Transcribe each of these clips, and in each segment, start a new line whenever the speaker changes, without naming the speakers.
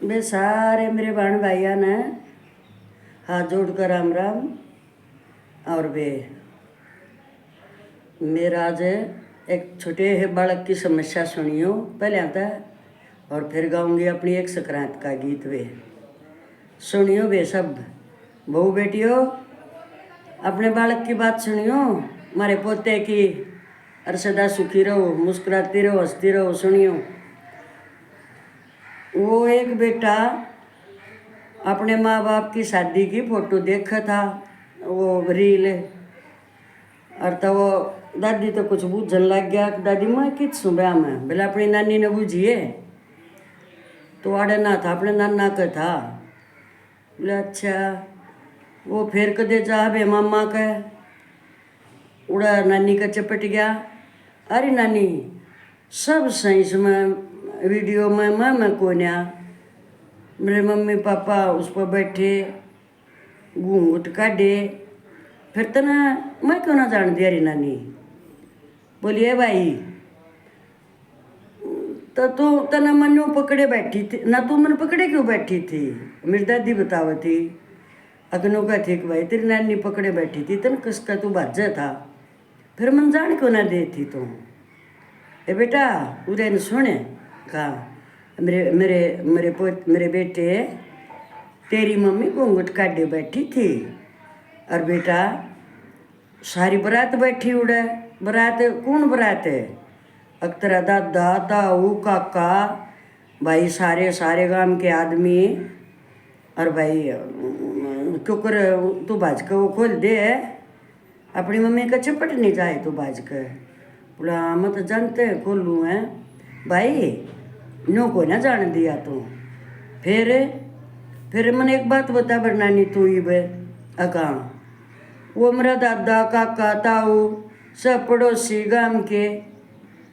वे सारे मेरे बहन भाइयों ने हाथ जोड़कर राम राम। और वे मेरा आज एक छोटे बालक की समस्या सुनियो पहले आता और फिर गाऊंगी अपनी एक संक्रांत का गीत। वे सुनियो वे सब बहू बेटियों, अपने बालक की बात सुनियो, हमारे पोते की। और सदा सुखी रहो, मुस्कुराती रहो, हंसती रहो। सुनियो, वो एक बेटा अपने माँ बाप की शादी की फोटो देखा था, वो रील। और तो वो दादी तो कुछ बूझन लग गया, दादी मैं कित सुबह में बोले अपनी नानी ने बूझिए तो आड़े ना था, अपने नाना का था। बोले अच्छा। वो फिर कदे जा बे मामा का उड़ा नानी का चपट गया। अरे नानी सब साइंस में वीडियो में मैं कोन्या, मेरे मम्मी पापा उस पर बैठे घूंघट काटे, फिर तना मैं क्यों ना जान दिया रे नानी। बोलिए भाई तो तू तना मनु पकड़े बैठी थी ना, तू मन पकड़े क्यों बैठी थी। मेरी दादी बताव थी अगनों का ठीक भाई तेरी नानी पकड़े बैठी थी, तन किसका तू भाजा था, फिर मन जान क्यों ना दे थी तू। ए बेटा उदय ने सुने कहा मेरे मेरे मेरे मेरे बेटे तेरी मम्मी घूंघट काटे बैठी थी और बेटा सारी बरात बैठी उड़े। बरात कौन बरात है, अक्तरा दादा ताऊ काका भाई सारे सारे गांव के आदमी। और भाई क्योंकर तू भाज के वो खोल दे, अपनी मम्मी का चपट नहीं जाए तो भाज के। बोला मैं तो जानते हैं खोलूँ है भाई, नो को ना जान दिया तू। फिर मैंने एक बात बता बरनानी तू ही बे अका, वो मेरा दादा काका ताऊ सब पड़ोसी गांव के,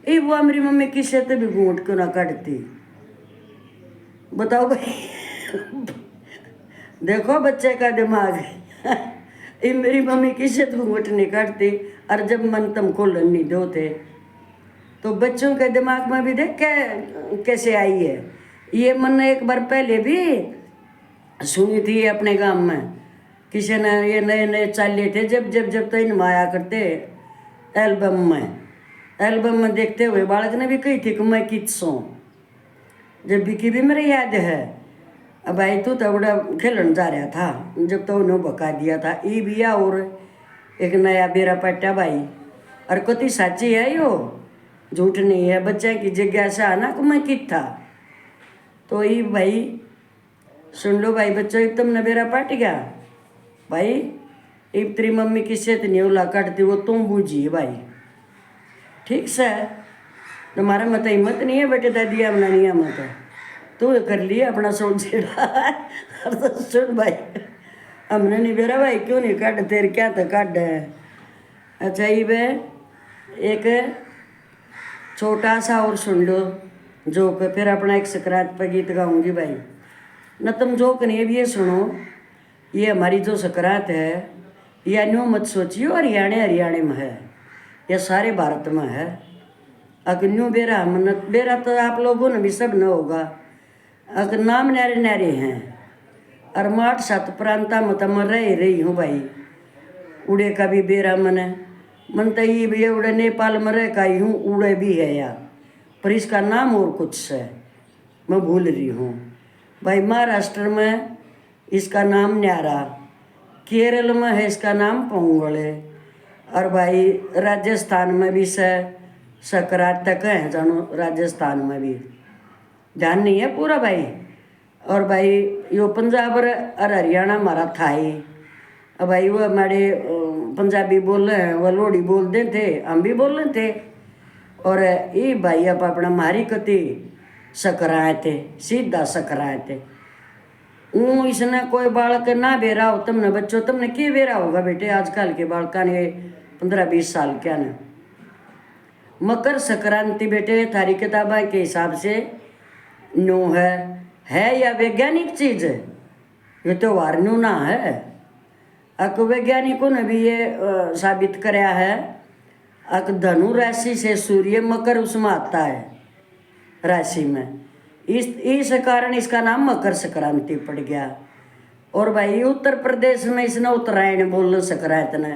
ये वो मेरी मम्मी किसे तो भी घूंट क्यों ना काटती। बताओ भाई देखो बच्चे का दिमाग ये मेरी मम्मी किसे तो घूंट नहीं काटती। और जब मन तम खोलन नहीं दो थे तो बच्चों के दिमाग में भी देख कैसे आई है। ये मन एक बार पहले भी सुनी थी अपने गांव में, किसी ने ये नए नए चाले थे जब जब जब तो इन आया करते एल्बम में देखते हुए बालक ने भी कही थी कि मैं कित्सों जब भी मेरे याद है। अब भाई तू तो बड़ा खेलन जा रहा था जब तो उन्होंने बका दिया था ई बिया और एक नया बेरा पट्टा भाई। और कति साची है यो, झूठ नहीं है। बच्चे की जिज्ञासा आना कि मैं कित था तो ये भाई सुन लो भाई बच्चों, एक तुमने बेरा पट गया भाई, एक तेरी मम्मी की सेहत नहीं उला काटती वो तुम बूझिए भाई, ठीक से। तुम्हारा मत हिम्मत नहीं है बेटे दादी हमने नहीं मत तू कर लिया अपना सोच छेड़ा तो सुन भाई हमने नहीं बेरा भाई क्यों नहीं काट तेरे क्या तो काट है। अच्छा ये बे एक छोटा सा और सुन लो जोक, फिर अपना एक संक्रांत पर गीत गाऊंगी भाई। न तुम जोक नहीं भी ये सुनो, ये हमारी जो संक्रांत है यह न्यू मत सोचियो हरियाणा में है, यह सारे भारत में है। अगर न्यू बेरा मन बेरा तो आप लोगों ने भी सब न होगा, अगर नाम न्यारे न्यारे हैं। और माठ सात प्रांता में तो मैं रह रही हूँ भाई, उड़े का भी बेरा मन तो ये भी उड़े नेपाल में रह का ही हूँ, उड़े भी है यार, पर इसका नाम और कुछ है मैं भूल रही हूँ भाई। महाराष्ट्र में इसका नाम न्यारा, केरल में है इसका नाम पोंगल, और भाई राजस्थान में भी सकरात तक है जानो, राजस्थान में भी ध्यान नहीं है पूरा भाई। और भाई यो पंजाब और हरियाणा हमारा था ही। अब भाई वो हमारे पंजाबी बोल रहे हैं, वो लोड़ी बोलते थे, हम भी बोल रहे थे। और ये भाई आप अपना मारी कति सकराए थे, सीधा सकराए थे। इसने कोई बालक ना बेरा हो तुमने बच्चों, तुमने क्या बेरा होगा बेटे आजकल के बालका ने 15-20 साल क्या ने। मकर संक्रांति बेटे थारी किताबा के हिसाब से नो है या वैज्ञानिक चीज है, ये तो वारनू ना है। अक वैज्ञानिकों ने भी ये साबित कराया है, अक धनु राशि से सूर्य मकर उसमें आता है राशि में, इस कारण इसका नाम मकर संक्रांति पड़ गया। और भाई उत्तर प्रदेश में इसने उत्तरायण बोल संक्रांत ने,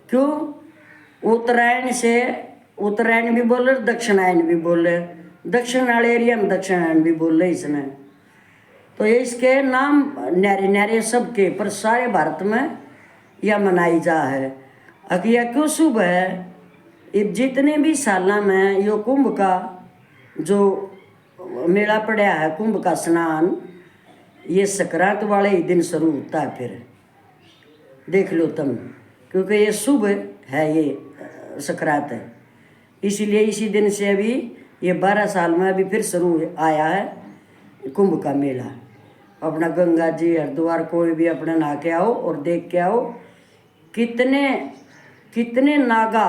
क्यों? उत्तरायण से उत्तरायण भी बोले, दक्षिणायन भी बोले, दक्षिण वाले एरिया में दक्षिणायन भी बोले इसने। तो ये इसके नाम न्यारे न्यारे सबके पर सारे भारत में यह मनाई जा है। अकिया क्यों शुभ है? इब जितने भी साल में यो कुंभ का जो मेला पड़ा है, कुंभ का स्नान, ये संक्रांत वाले ही दिन शुरू होता है। फिर देख लो तुम, क्योंकि ये शुभ है, ये संक्रांत है, इसीलिए इसी दिन से अभी ये 12 साल में अभी फिर शुरू आया है कुंभ का मेला। अपना गंगा जी हरिद्वार कोई भी अपना नहा के आओ और देख के आओ कितने कितने नागा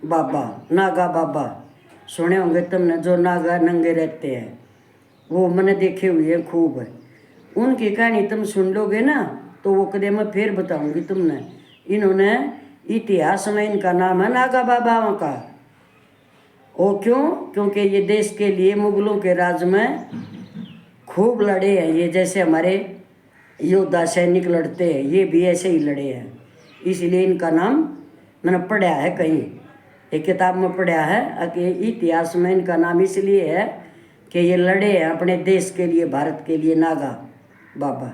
बाबा सुने होंगे तुमने, जो नागा नंगे रहते हैं, वो मैंने देखे हुए हैं खूब है। उनकी कहानी तुम सुन लोगे ना तो वो कदे मैं फिर बताऊंगी तुमने। इन्होंने इतिहास में इनका नाम है नागा बाबाओं का। वो क्यों? क्योंकि ये देश के लिए मुगलों के राज में खूब लड़े हैं। ये जैसे हमारे योद्धा सैनिक लड़ते हैं, ये भी ऐसे ही लड़े हैं, इसलिए इनका नाम मैंने पढ़ा है कहीं, एक किताब में पढ़ा है कि इतिहास में इनका नाम इसलिए है कि ये लड़े हैं अपने देश के लिए, भारत के लिए, नागा बाबा।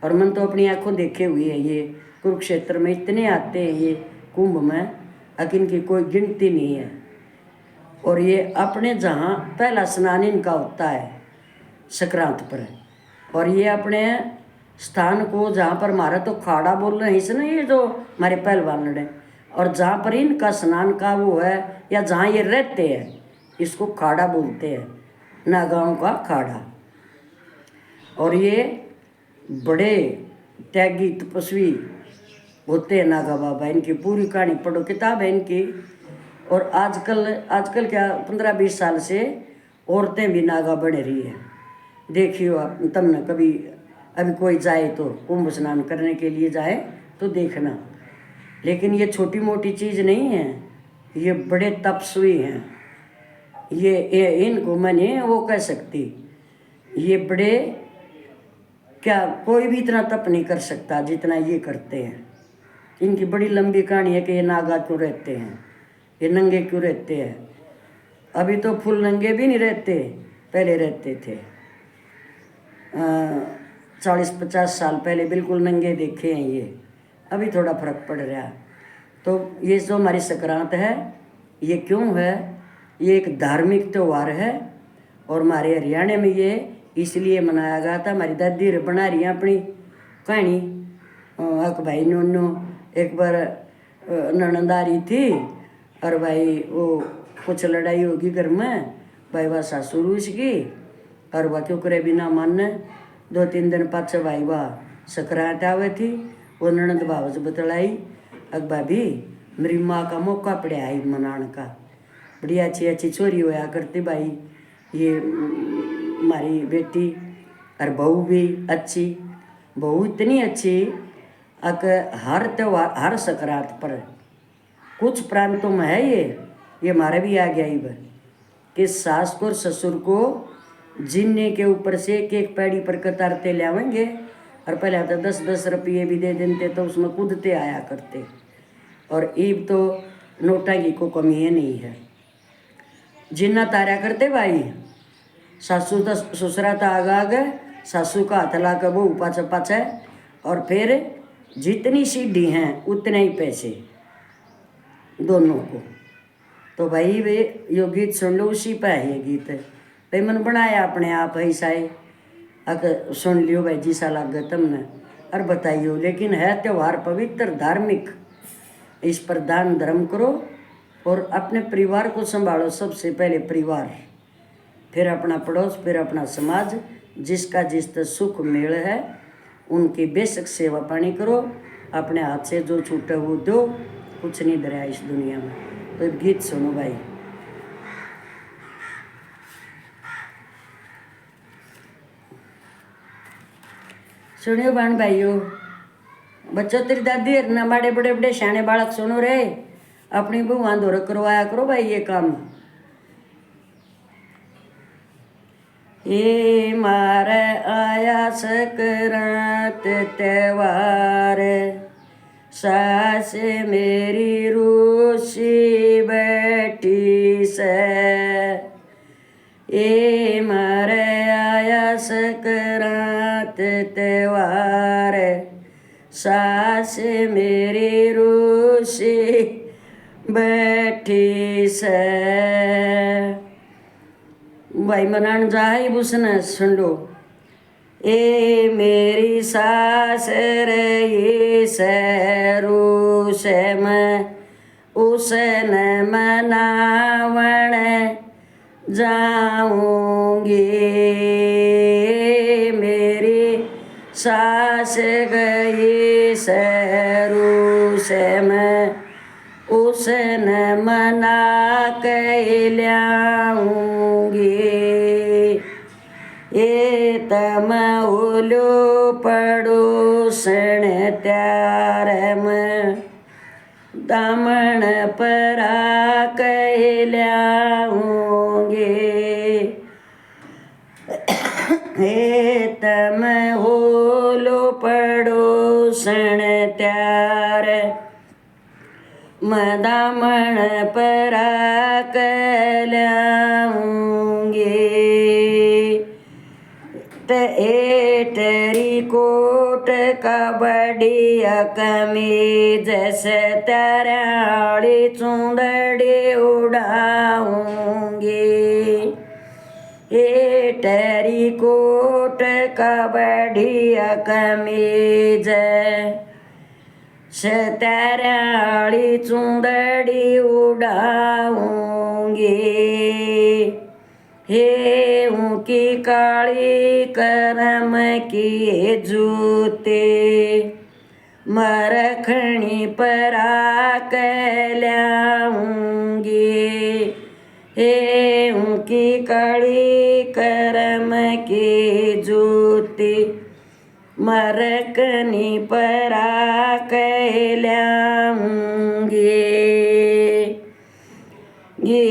और मैंने तो अपनी आंखों देखे हुए हैं, ये कुरुक्षेत्र में इतने आते हैं ये कुंभ में, अकिन इनकी कोई गिनती नहीं है। और ये अपने जहाँ पहला स्नान इनका होता है संक्रांत पर, और ये अपने स्थान को जहाँ पर हमारा तो खाड़ा बोल रहे हैं इसने, ये जो हमारे पहलवान लड़े, और जहाँ पर इनका स्नान का वो है या जहाँ ये रहते हैं इसको खाड़ा बोलते हैं, नागाओं का खाड़ा। और ये बड़े त्यागी तपस्वी होते हैं नागा बाबा। इनकी पूरी कहानी पढ़ो, किताब है इनकी। और आजकल क्या 15-20 साल से औरतें भी नागा बन रही है। देखियो आप, तुमने कभी अभी कोई जाए तो कुंभ स्नान करने के लिए जाए तो देखना। लेकिन ये छोटी मोटी चीज़ नहीं है, ये बड़े तपस्वी हैं। ये इनको मैंने वो कह सकती, ये बड़े क्या कोई भी इतना तप नहीं कर सकता जितना ये करते हैं। इनकी बड़ी लंबी कहानी है कि ये नागा क्यों रहते हैं, ये नंगे क्यों रहते हैं। अभी तो फुल नंगे भी नहीं रहते, पहले रहते थे। 40-50 साल पहले बिल्कुल नंगे देखे हैं ये, अभी थोड़ा फर्क पड़ रहा है। तो ये जो हमारी संक्रांत है ये क्यों है? ये एक धार्मिक त्यौहार है, और हमारे हरियाणा में ये इसलिए मनाया गया था। हमारी दादी बना रही है अपनी कहानी। अक भाई नोनो एक बार ननद आ रही थी, और भाई वो कुछ लड़ाई होगी घर में, भाई वह सासू रूस की, और वह क्यों करे बिना मानने 2-3 दिन पाछे भाई वह संक्रांत आवे थी। वो ननद भावज बतलाई, अक भाभी मेरी माँ का मौका पड़ा है मनाने का, बड़ी अच्छी अच्छी छोरी होया करती भाई, ये हमारी बेटी और बहू भी अच्छी, बहू इतनी अच्छी अक हर त्योहार हर संक्रांत पर कुछ प्रांतों में है ये हमारे भी आ गया इब कि सास को और ससुर को जीने के ऊपर से एक पैड़ी पर कतारते ले आवेंगे, और पहले तो 10-10 रुपये भी दे देते तो उसमें कूदते आया करते। और ईब तो नोटा की को कमी है नहीं है, जिन्ना तारा करते भाई। सासू तो ससुरा तो आगे सासू का हाथ ला कर वो पाछे पाछे, और फिर जितनी सीढ़ी हैं उतने ही पैसे दोनों को। तो भाई वे यो गीत सुन लो, उसी पे है ये गीत। भाई मन बनाया अपने आप ऐसा ही, अगर सुन लियो भाई जिसा लग तुमने और बताइयो। लेकिन है त्यौहार पवित्र धार्मिक, इस पर दान धर्म करो और अपने परिवार को संभालो। सबसे पहले परिवार, फिर अपना पड़ोस, फिर अपना समाज। जिसका जिस तरह सुख मेल है उनकी बेशक सेवा पानी करो। अपने हाथ से जो छूटे वो दो, कुछ नहीं दरिया इस दुनिया में। तो गीत सुनो भाई। सुनियो बहन भाइयों, बच्चों तेरी दादी ना बड़े बड़े बड़े सियाने बालक सुनो रे, अपनी भगवान दौर करवाया करो भाई ये काम। ये मारे आया सकरात त्योहार, सास मेरी रूसी बैठी से। ये मारे आया सकरात त्योहार, सास मेरी रूसी बैठी से। भाई मनान जाए बुसना सुंडो। ए मेरी सास रही सरू से मैं उसने मनावण जाऊंगी। मेरी सास गई सरू से मैं उसने मना के लाऊंगी। ये तम उलो पड़ोसन त्यार में दामन परा के लाऊंगी। हे तम होलो पड़ोसन त्यार मदामण परा कलाऊंगी। एटरी कोट कबड्डिया कमीज से तराड़ी चुंदड़ी उड़ाऊंगी। एटरी कोट कबड्डिया कमीज सतराड़ी चुंदड़ी उड़ाऊंगी। हे उनकी काली करम की जूते मरखणी परा कहलाऊंगी। हे उनकी काली करम की जूती मरकनी परा कहलाऊंगी। ये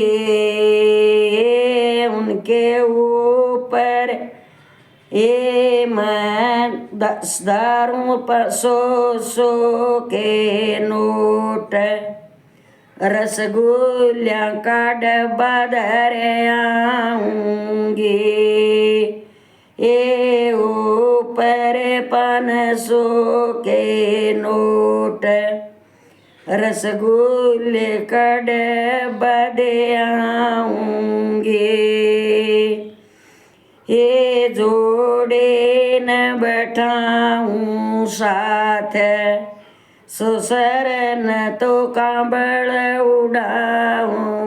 उनके ऊपर ये मैं 10 दारों पर 100 के नोट रसगुल्ला का डब्बा धर आऊंगी। ये ऊपर 500 के नोट रसगुल्ले का डब्बा दे आऊंगी। ये जोड़े न बैठाऊं साथ ससुर न तो कांबड़ उड़ाऊंगी।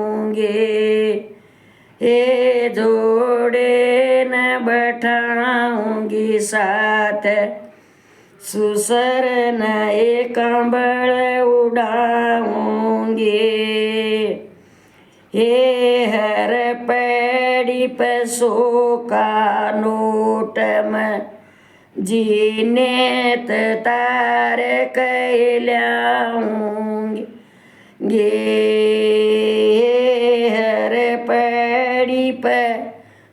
ये जोड़े न बैठाऊंगी साथ ससुर न एक कांबड़ उड़ाऊंगी। ये हर पैड़ी पे 100 का नोट में जीने तार कहलाऊंगी। हर पैड़ी पे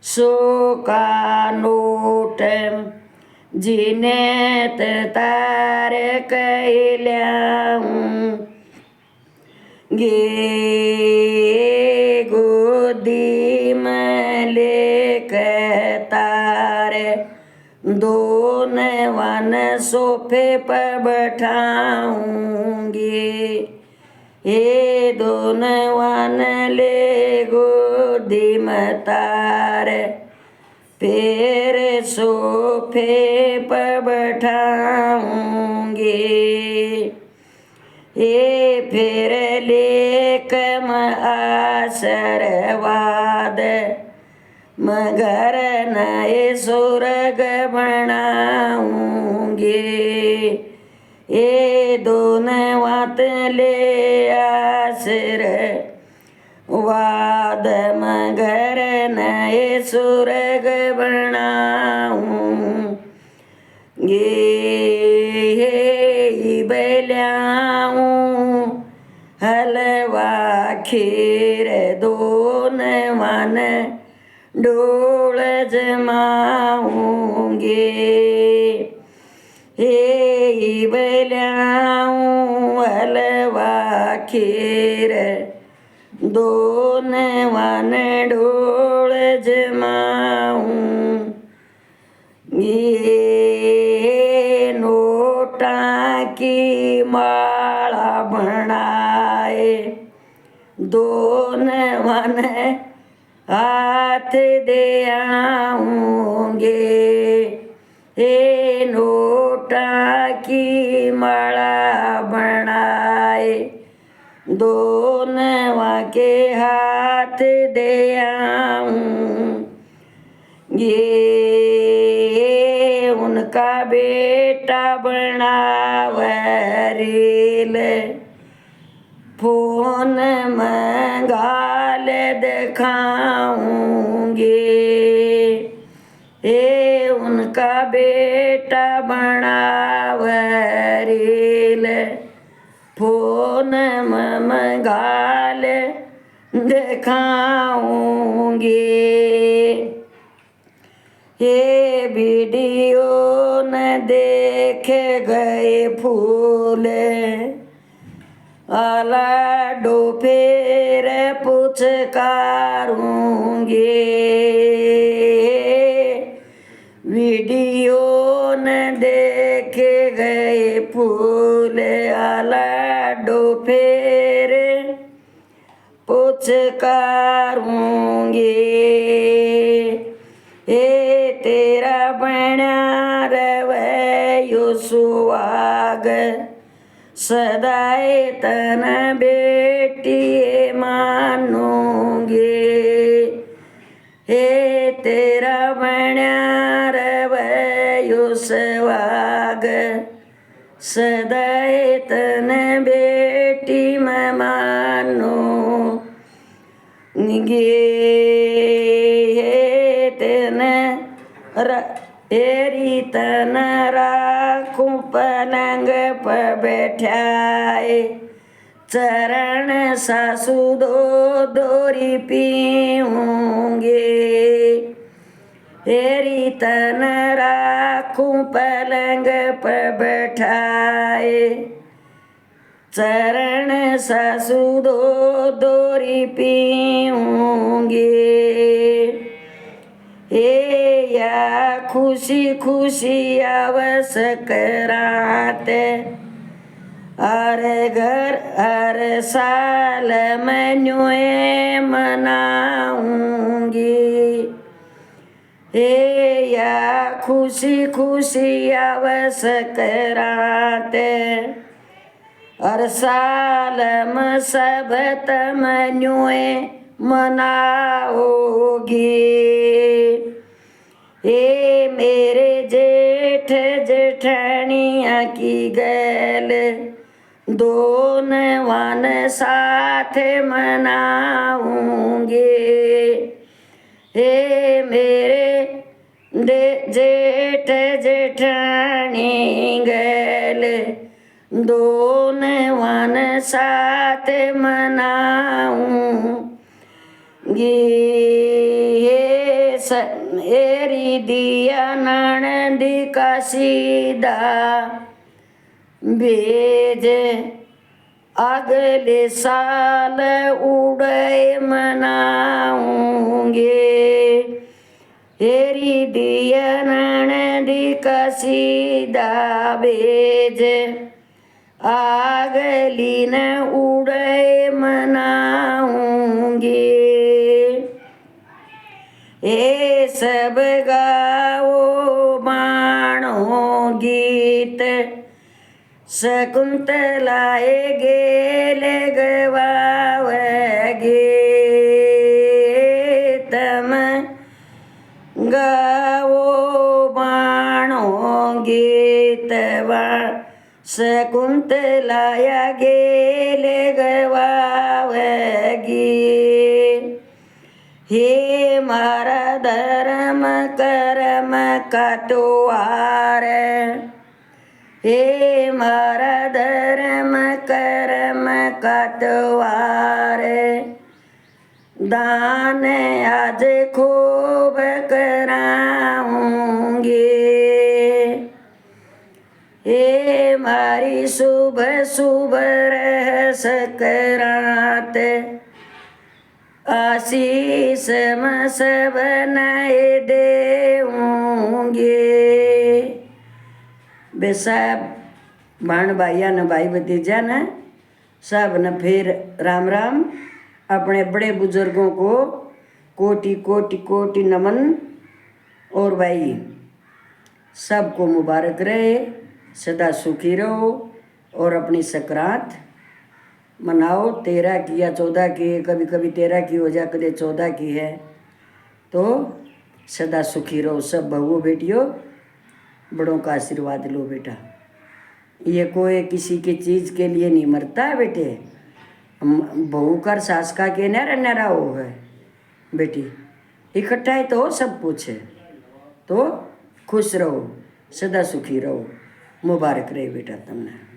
100 का नोट जीने तार कहलाऊंगी। गोदी में लेकर तारे दोनों वन सोफे पर बैठाऊंगी। ये दोनों वन ले गोदी में तारे फिर सोफे पर बैठाऊंगी। ये फिर लेकम आशीर्वाद मगर नए सुरग बनाऊंगी। ये दोनों बात ले आशीर्वाद मगर नए सुरग बनाऊंगी। बेलाऊं हलवा खीर दोनों वन डोल जमाऊंगे। हे इबल्याऊं हलवा खीर, दोन वन डोल जमाऊं। ये नोटा की माला बनाए, दोन वन हाथ दे आऊंगे। हे नोटा की माला बनाए, दोन के हाथ दे आऊंगे। उनका बेटा बनावरील, फोन मंगाल दिखाऊंगे। हे उनका बेटा बनावरील, फोन मंगाल दिखाऊंगे। ये वीडियो न देखे गए फूल, आला डोफेर पुचकारूंगे। वीडियो न देखे गए फूल, आला डोफेर पुचकारूंगे। हे तेरा बना रवैयो सुहाग, सदाए तन बेटी मानूंगे। हे तेरा बना रवैयो सुहाग, सदाए तन बेटी मैं मानूंगे। तेरी तन राखूं पलंग पर बैठाए, चरण सासू दो दोरी पीऊंगे। तेरी तन राखूं पलंग पर बैठाए, चरण सासू दो दोरी पीऊंगे। हे या खुशी खुशी आवस करात, हर घर हर साल मनुए मनाऊंगी। हे या खुशी खुशी आवस करात, हर साल में सब मनुए मनाओगी। हे मेरे जेठ जेठानिया की गैल, दोन वन साथ मनाऊंगे। हे मेरे जेठ जेठानी गैल, दोन वन साथ मनाऊंगी। एरी दिया ननदी का सीधा भेज, अगले साल उड़े मनाऊंगे। एरी दिया ननदी का सीधा भेज, अगली न उड़े मनाऊंगे। ये सब गाओ मानो गीत, शकुंतलाए गेले गवावगे। तम गाओ मानो गीत, शकुंतलाया गेले गवावगी। हे मारा धर्म कर्म का त्योहार, हे मारा धर्म कर्म का त्योहार, दान आज खूब कराऊंगी। हे मारी सुबह सुबह रह सकरात, आशीष में सब नए देऊंगी। बे सब भाण भाइया न भाई भतीजा न सब न फिर राम राम। अपने बड़े बुजुर्गों को कोटि कोटि कोटि नमन। और भाई सबको मुबारक रहे, सदा सुखी रहो और अपनी सकरात मनाओ। 13 की या 14 की, कभी कभी 13 की हो जा, कभी 14 की है, तो सदा सुखी रहो सब बहुओं बेटियों। बड़ों का आशीर्वाद लो बेटा। ये कोई किसी की चीज़ के लिए नहीं मरता है बेटे। बहू कर सास का के नरा हो है बेटी, इकट्ठा है तो सब कुछ है। तो खुश रहो, सदा सुखी रहो, मुबारक रहे बेटा तुमने।